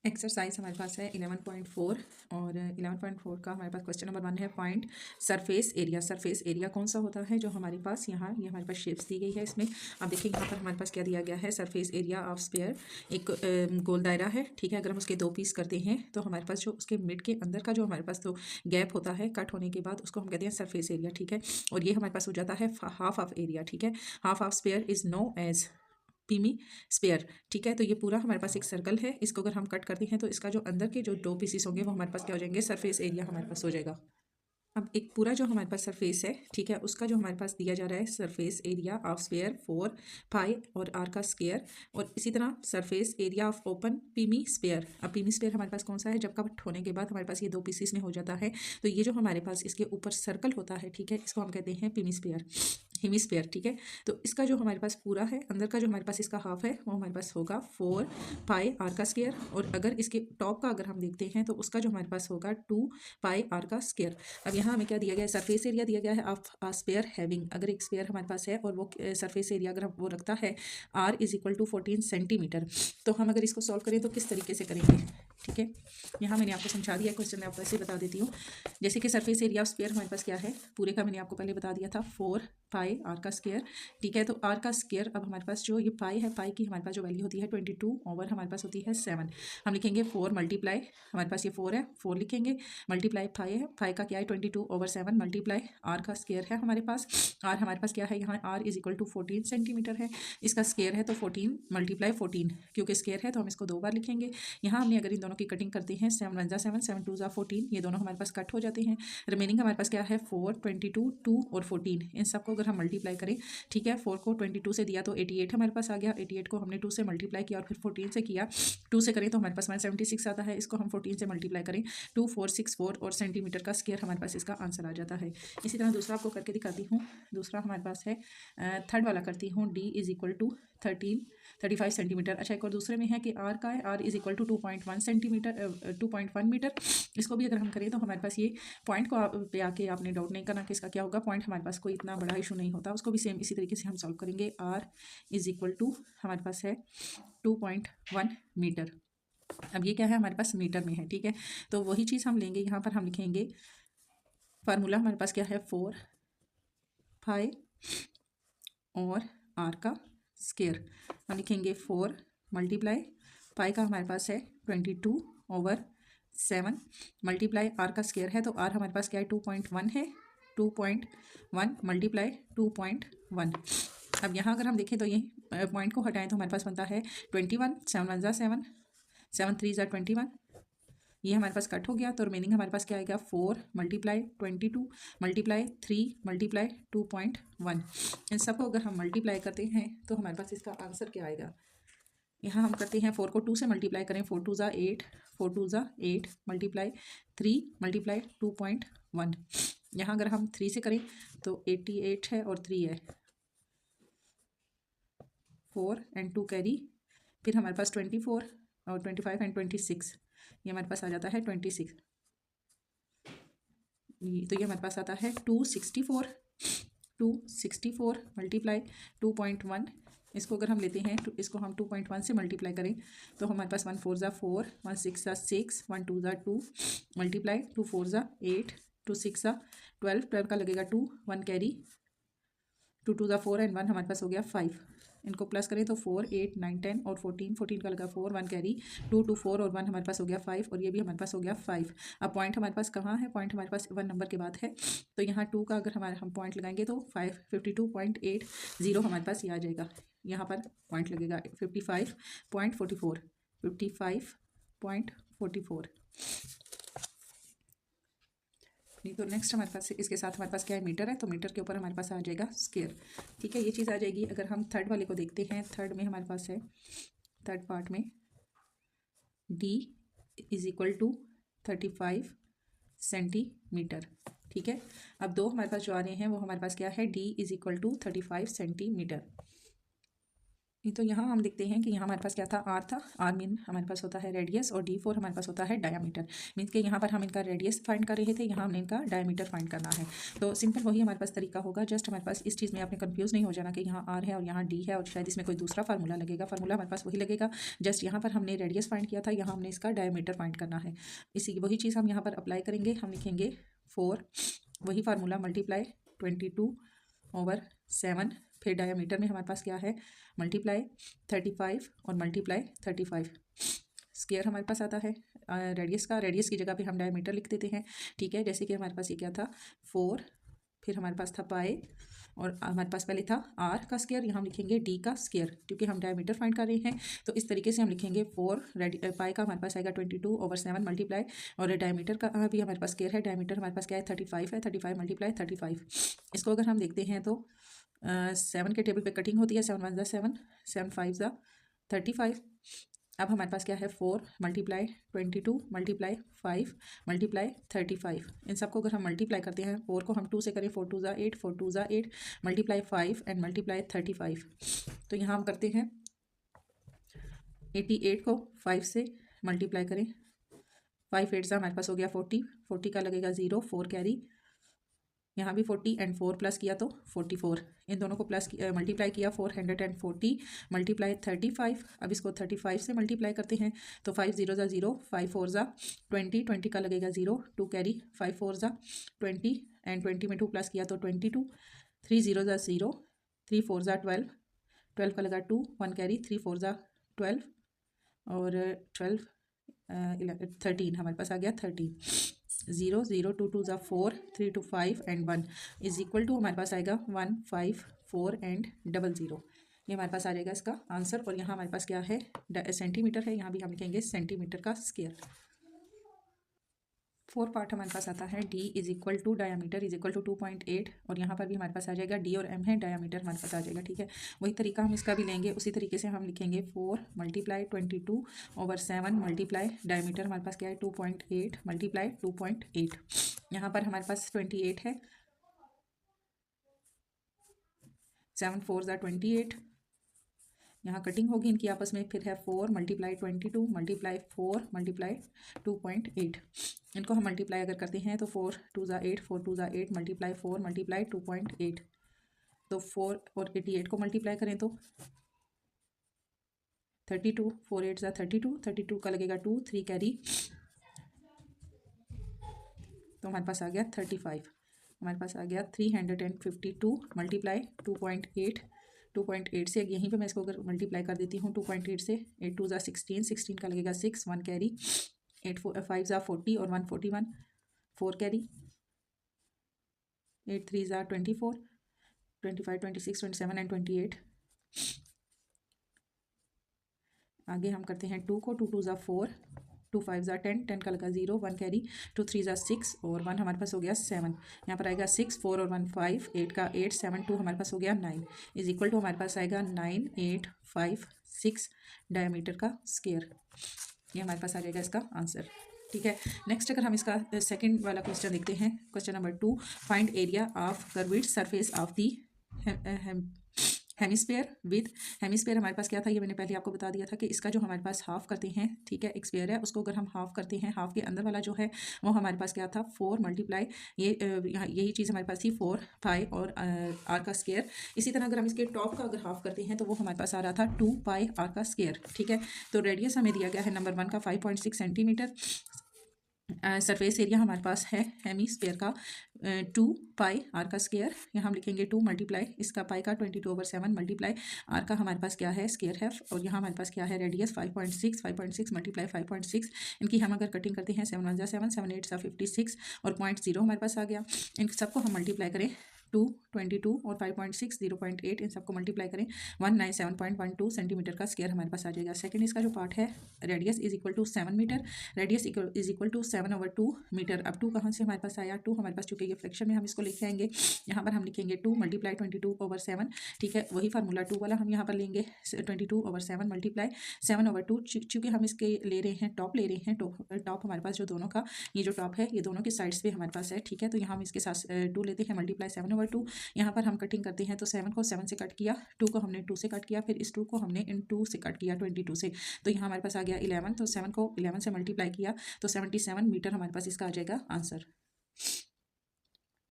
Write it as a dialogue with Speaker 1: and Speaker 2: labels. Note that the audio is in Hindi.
Speaker 1: एक्सरसाइज हमारे पास है 11.4 और 11.4 का हमारे पास क्वेश्चन नंबर 1 है point surface area. Surface area कौन सा होता है जो हमारे पास यहाँ ये हमारे पास शेप्स दी गई है इसमें। अब देखिए यहाँ पर हमारे पास क्या दिया गया है, सरफेस एरिया ऑफ स्फीयर एक गोल दायरा है, ठीक है। अगर हम उसके 2 पीस करते हैं तो हमारे पास जो उसके मिड के अंदर का जो हमारे पास तो गैप होता है कट होने के बाद उसको हम कहते हैं सरफेस एरिया, ठीक है। और ये हमारे पास हो जाता है हाफ ऑफ एरिया, ठीक है। Half of sphere is known as hemisphere, ठीक है। तो ये पूरा हमारे पास एक सर्कल है, इसको अगर हम कट करते हैं तो इसका जो अंदर के जो 2 पीसेस होंगे वो हमारे पास क्या हो जाएंगे, सरफेस एरिया हमारे पास हो जाएगा। अब एक पूरा जो हमारे पास सरफेस है, ठीक है, उसका जो हमारे पास दिया जा रहा है surface area of sphere 4 pi और आर का स्क्वायर, और इसी तरह surface area of open hemisphere. अब पीमी स्फीयर हमारे पास कौन सा है, जब कट होने के बाद हमारे पास ये 2 पीसेस में हो जाता है तो ये जो हमारे पास इसके ऊपर सर्कल होता है, ठीक है, इसको हम कहते हैं पीमी स्फीयर, हेमिस्फीयर, ठीक है। तो इसका जो हमारे पास पूरा है अंदर का जो हमारे पास इसका हाफ है वो हमारे पास होगा 4 पाई आर का स्क्वायर, और अगर इसके टॉप का अगर हम देखते हैं तो उसका जो हमारे पास होगा 2 पाई आर का स्क्वायर। अब यहाँ हमें क्या दिया गया है, सरफेस एरिया दिया गया है ऑफ आ स्फीयर हैविंग, अगर एक स्फीयर हमारे पास है और वो सरफेस एरिया अगर वो रखता है R is equal to 14 centimetre, तो हम अगर इसको सॉल्व करें तो किस तरीके से करेंगे, ठीक है। यहाँ मैंने आपको समझा दिया, क्वेश्चन मैं आपको ऐसे बता देती हूँ। जैसे कि सरफेस एरिया ऑफ स्फीयर हमारे पास क्या है, पूरे का मैंने आपको पहले बता दिया था 4 पाई आर का स्क्वायर, ठीक है। तो आर का स्क्वायर, अब हमारे पास जो ये पाई है, पाई की हमारे पास जो वैल्यू होती है 22 ओवर हमारे पास होती है 7। हम लिखेंगे 4 मल्टीप्लाई, हमारे पास ये 4 है, 4 लिखेंगे, मल्टीप्लाई 5 है, 5 का क्या है 22 ओवर 7 मल्टीप्लाई आर का स्क्वायर है हमारे पास। आर हमारे पास क्या है, यहाँ R is equal to 14 centimetre है, इसका स्क्वायर है तो 14 मल्टीप्लाई 14, क्योंकि स्क्वायर है तो हम इसको 2 बार लिखेंगे। यहाँ हमने अगर इन दोनों की कटिंग करते हैं 7 1 7 7 2 14, ये दोनों हमारे पास कट हो जाते हैं। रिमेनिंग हमारे पास क्या है 4 22 2 और 14, इन सबको अगर हम मल्टीप्लाई करें, ठीक है, 4 को 22 से दिया तो 88 हमारे पास आ गया, 88 को हमने 2 से मल्टीप्लाई किया और फिर 14 से किया, 2 से करें तो हमारे पास 176 आता है, इसको हम 14 से मल्टीप्लाई करें 2464 और सेंटीमीटर का स्क्वायर हमारे पास इसका आंसर आ जाता है। इसी तरह दूसरा आपको करके दिखाती हूँ। दूसरा हमारे पास है थर्ड वाला करती हूँ, D is equal to 35 centimetre. अच्छा, एक और दूसरे में है कि आर का है, R is equal to 2.1 centimetre 2.1 metre. इसको भी अगर हम करें तो हमारे पास ये पॉइंट को पे आके आपने डाउट नहीं करना कि इसका क्या होगा, पॉइंट हमारे पास कोई इतना बड़ा इशू नहीं होता, उसको भी सेम इसी तरीके से हम सॉल्व करेंगे। आर इज इक्वल टू हमारे पास है 2.1 मीटर। अब ये क्या है, हमारे पास मीटर में है, ठीक है। तो वही चीज़ हम लेंगे, यहाँ पर हम लिखेंगे फार्मूला हमारे पास क्या है 4 पाई और आर का स्क्वायर, हम लिखेंगे 4 मल्टीप्लाई पाई का हमारे पास है 22 ओवर 7 मल्टीप्लाई आर का स्क्वायर है, तो आर हमारे पास क्या है 2.1 है, 2.1 मल्टीप्लाई 2.1। अब यहाँ अगर हम देखें तो ये पॉइंट को हटाएं तो हमारे पास बनता है 21, 7 1 7 7 3 21, ये हमारे पास कट हो गया, तो रिमेनिंग हमारे पास क्या आएगा 4 मल्टीप्लाई 22 मल्टीप्लाई 3 मल्टीप्लाई 2.1। इन सबको अगर हम मल्टीप्लाई करते हैं तो हमारे पास इसका आंसर क्या आएगा। यहाँ हम करते हैं 4 को 2 से मल्टीप्लाई करें, 4 2 ज़ा 8, 4 2 ज़ा 8 मल्टीप्लाई 3 मल्टीप्लाई 2.1। यहाँ अगर हम 3 से करें तो 88 है और 3 है, 4 एंड 2 कैरी, फिर हमारे पास 24 और 25 एंड 26, ये हमारे पास आ जाता है 26। तो ये हमारे पास आता है 264 मल्टीप्लाई 2.1। इसको अगर हम लेते हैं तो इसको हम 2.1 से मल्टीप्लाई करें तो हमारे पास 1 4 ज़ा 4, 1 6 ज़ा 6, 1 2 ज़ा 2 मल्टीप्लाई 2 4 ज़ा 8, 2 6 ज़ा 12, 12 का लगेगा 2, 1 कैरी, 2 2 ज़ा 4 एंड 1 हमारे पास हो गया 5। इनको प्लस करें तो 4 8 9 10 और 14, 14 का लगा 4, 1 कैरी, 2 2 4 और 1 हमारे पास हो गया 5, और ये भी हमारे पास हो गया 5। अब पॉइंट हमारे पास कहाँ है, पॉइंट हमारे पास 1 नंबर के बाद है, तो यहाँ 2 का अगर हमारे हम पॉइंट लगाएंगे तो 52.80 हमारे पास ये आ जाएगा। यहाँ पर पॉइंट लगेगा 55.44, 55.44। नहीं तो नेक्स्ट हमारे पास इसके साथ हमारे पास क्या है, मीटर है, तो मीटर के ऊपर हमारे पास आ जाएगा स्क्वायर, ठीक है। ये चीज़ आ जाएगी। अगर हम थर्ड वाले को देखते हैं, थर्ड में हमारे पास है, थर्ड पार्ट में d is equal to 35 centimetre, ठीक है। अब दो हमारे पास जो आ रहे हैं वो हमारे पास क्या है, d is equal to 35 centimetre. तो यहाँ हम देखते हैं कि यहाँ हमारे पास क्या था, आर था। आर मीन हमारे पास होता है रेडियस और D4 हमारे पास होता है डायामीटर। मीन्स कि यहाँ पर हम इनका रेडियस फाइंड कर रहे थे, यहाँ हमने इनका डायामीटर फाइंड करना है। तो सिंपल वही हमारे पास तरीका होगा। जस्ट हमारे पास इस चीज़ में आपने कंफ्यूज नहीं हो जाना कि यहाँ आर है और यहाँ डी है और शायद इसमें कोई दूसरा फार्मूला लगेगा। फार्मूला हमारे पास वही लगेगा। जस्ट यहाँ पर हमने रेडियस फाइंड किया था, यहाँ हमने इसका डायामीटर फाइंड करना है। इसी वही चीज़ हम यहाँ पर अप्लाई करेंगे। हम लिखेंगे 4, वही फार्मूला, मल्टीप्लाई 22/7। फिर डायामीटर में हमारे पास क्या है, मल्टीप्लाई 35 और मल्टीप्लाई 35। स्क्वायर हमारे पास आता है रेडियस की जगह पे हम डायमीटर लिख देते हैं। ठीक है, जैसे कि हमारे पास ये क्या था 4, फिर हमारे पास था पाई और हमारे पास पहले था आर का स्क्वायर, यहाँ हम लिखेंगे डी का स्क्वायर क्योंकि हम डायमीटर फाइंड कर रहे हैं। तो इस तरीके से हम लिखेंगे 4 पाई का हमारे पास आएगा 22/7 मल्टीप्लाई और डायमीटर का भी हमारे पास स्क्वायर है। डायमीटर हमारे पास क्या है 35 है, 35 मल्टीप्लाई 35। इसको अगर हम देखते हैं तो 7 के टेबल पे कटिंग होती है, 7 1 ज़ा 7, 7 5 ज़ा 35। अब हमारे पास क्या है 4 मल्टीप्लाई 22 मल्टीप्लाई 5 मल्टीप्लाई 35। इन सबको अगर हम मल्टीप्लाई करते हैं, 4 को हम 2 से करें, 4 2 ज़ा 8, 4 2 ज़ा 8 मल्टीप्लाई 5 एंड मल्टीप्लाई 35। तो यहाँ हम करते हैं 88 को 5 से मल्टीप्लाई करें, 5 8 ज़ा हमारे पास हो गया 40, 40 का लगेगा 0, 4 कैरी, यहाँ भी 40 एंड 4 प्लस किया तो 44। इन दोनों को प्लस मल्टीप्लाई किया 440 मल्टीप्लाई 35। अब इसको 35 से मल्टीप्लाई करते हैं तो 5 0 ज़ा 0, 5 4 ज़ा 20, 20 का लगेगा 0, 2 कैरी, 5 4 ज़ा 20 एंड 20 में 2 प्लस किया तो 22, 3 0 ज़ा 0, 3 4 ज़ा 12, 12 का लगा 2, 1 कैरी, 3 4 ज़ा 12 और 12 13 हमारे पास आ गया 13। 0 0 2 2 ज़ा 4, 3 2 5 एंड 1 इज इक्वल टू हमारे पास आएगा 1 5 4 एंड 00। ये हमारे पास आ जाएगा इसका आंसर। और यहाँ हमारे पास क्या है सेंटीमीटर है, यहाँ भी हम लिखेंगे सेंटीमीटर का स्क्वायर। 4 पार्ट हमारे पास आता है d is equal to diameter is equal to 2.8 और यहाँ पर भी हमारे पास आ जाएगा d और m है, डायामीटर हमारे पास आ जाएगा। ठीक है, वही तरीका हम इसका भी लेंगे। उसी तरीके से हम लिखेंगे 4 मल्टीप्लाई 22/7 मल्टीप्लाई डायामीटर हमारे पास क्या है 2.8 मल्टीप्लाई 2.8। यहाँ पर हमारे पास 28 है, 7 4 ज़ा 28। यहाँ कटिंग होगी इनकी आपस में, फिर है 4 मल्टीप्लाई 22 मल्टीप्लाई 4 मल्टीप्लाई 2.8। इनको हम मल्टीप्लाई अगर करते हैं तो 4 2 ज़ा 8, 4 2 ज़ा 8 मल्टीप्लाई 4 मल्टीप्लाई 2.8। तो 4 और 88 को मल्टीप्लाई करें तो 32, 4 8 ज़ा 32, 32 का लगेगा 2, 3 कैरी, तो हमारे पास आ गया 35। हमारे पास आ गया 352 मल्टीप्लाई 2.8। 2.8 से यहीं पे मैं इसको अगर मल्टीप्लाई कर देती हूँ 2.8 से, 8 2 ज़ा 16, 16 का लगेगा 6, 1 कैरी, 8 5 ज़ा 40 और 1 41, 4 कैरी, 8 3 ज़ा 24, 25 26 27 एंड 28। आगे हम करते हैं 2 को, 2 2 ज़ा 4, 2 5 ज़ा 10, 10 का लगा 0, 1 कैरी, 2 3 ज़ा 6 और 1 हमारे पास हो गया 7। यहाँ पर आएगा 6 4 और 1 5, 8 का 8 7 2 हमारे पास हो गया 9 इज इक्वल टू हमारे पास आएगा 9 8 5 6 डायमीटर का स्क्वायर। ये हमारे पास आ जाएगा इसका आंसर। ठीक है, नेक्स्ट अगर हम इसका सेकंड वाला क्वेश्चन देखते हैं, question number 2, find area of curved surface of the hemisphere with. Hemisphere हमारे पास क्या था, ये मैंने पहले आपको बता दिया था कि इसका जो हमारे पास हाफ करते हैं, ठीक है, एक स्फीयर है, उसको अगर हम हाफ करते हैं, हाफ के अंदर वाला जो है वो हमारे पास क्या था 4 मल्टीप्लाई ये यहाँ यही चीज़ हमारे पास थी 4 पाई और आर का स्क्वायर। इसी तरह अगर हम इसके टॉप का अगर हाफ करते हैं तो वो हमारे पास आ रहा था 2 पाई आर का स्क्वायर। ठीक है, तो रेडियस हमें दिया गया है नंबर 1 का 5.6 सेंटीमीटर। सरफेस एरिया हमारे पास है हेमिस्फीयर का 2 पाई आर का स्क्वायर। यहाँ हम लिखेंगे 2 मल्टीप्लाई इसका पाई का 22/7 मल्टीप्लाई आर का हमारे पास क्या है स्क्वायर है, और यहाँ हमारे पास क्या है रेडियस 5.6 मल्टीप्लाई 5.6। इनकी हम अगर कटिंग करते हैं 7 1 ज़ा 7, 7 8 ज़ा 56 और 0.0 हमारे पास आ गया। इन सबको हम मल्टीप्लाई करें 2 22 और 5.6 0.8, इन सबको मल्टीप्लाई करें 197.12 सेंटीमीटर का स्क्वायर हमारे पास आ जाएगा। सेकंड इसका जो पार्ट है radius is equal to 7 metre, radius is equal to 7/2 metre. अब 2 कहाँ से हमारे पास आया, 2 हमारे पास चूँकि ये फ्रैक्शन में हम इसको लेके आएंगे, यहाँ पर हम लिखेंगे 2 मल्टीप्लाई 22/7। ठीक है, वही फार्मूला 2 वाला हम यहाँ पर लेंगे 22/7 मल्टीप्लाई 7/2। चूँकि हम इसके ले रहे हैं टॉप ले रहे हैं, टॉप हमारे पास जो दोनों का ये जो टॉप है ये दोनों के साइड्स पे हमारे पास है। ठीक है, तो यहाँ हम इसके साथ 2 लेते हैं मल्टीप्लाई 7/2 नंबर 2, यहाँ पर हम कटिंग करते हैं तो 7 को 7 से कट किया, 2 को हमने 2 से कट किया, फिर इस 2 को हमने इन 2 से कट किया 22 से, तो यहाँ हमारे पास आ गया 11। तो 7 को 11 से मल्टीप्लाई किया तो 77 मीटर हमारे पास इसका आ जाएगा आंसर।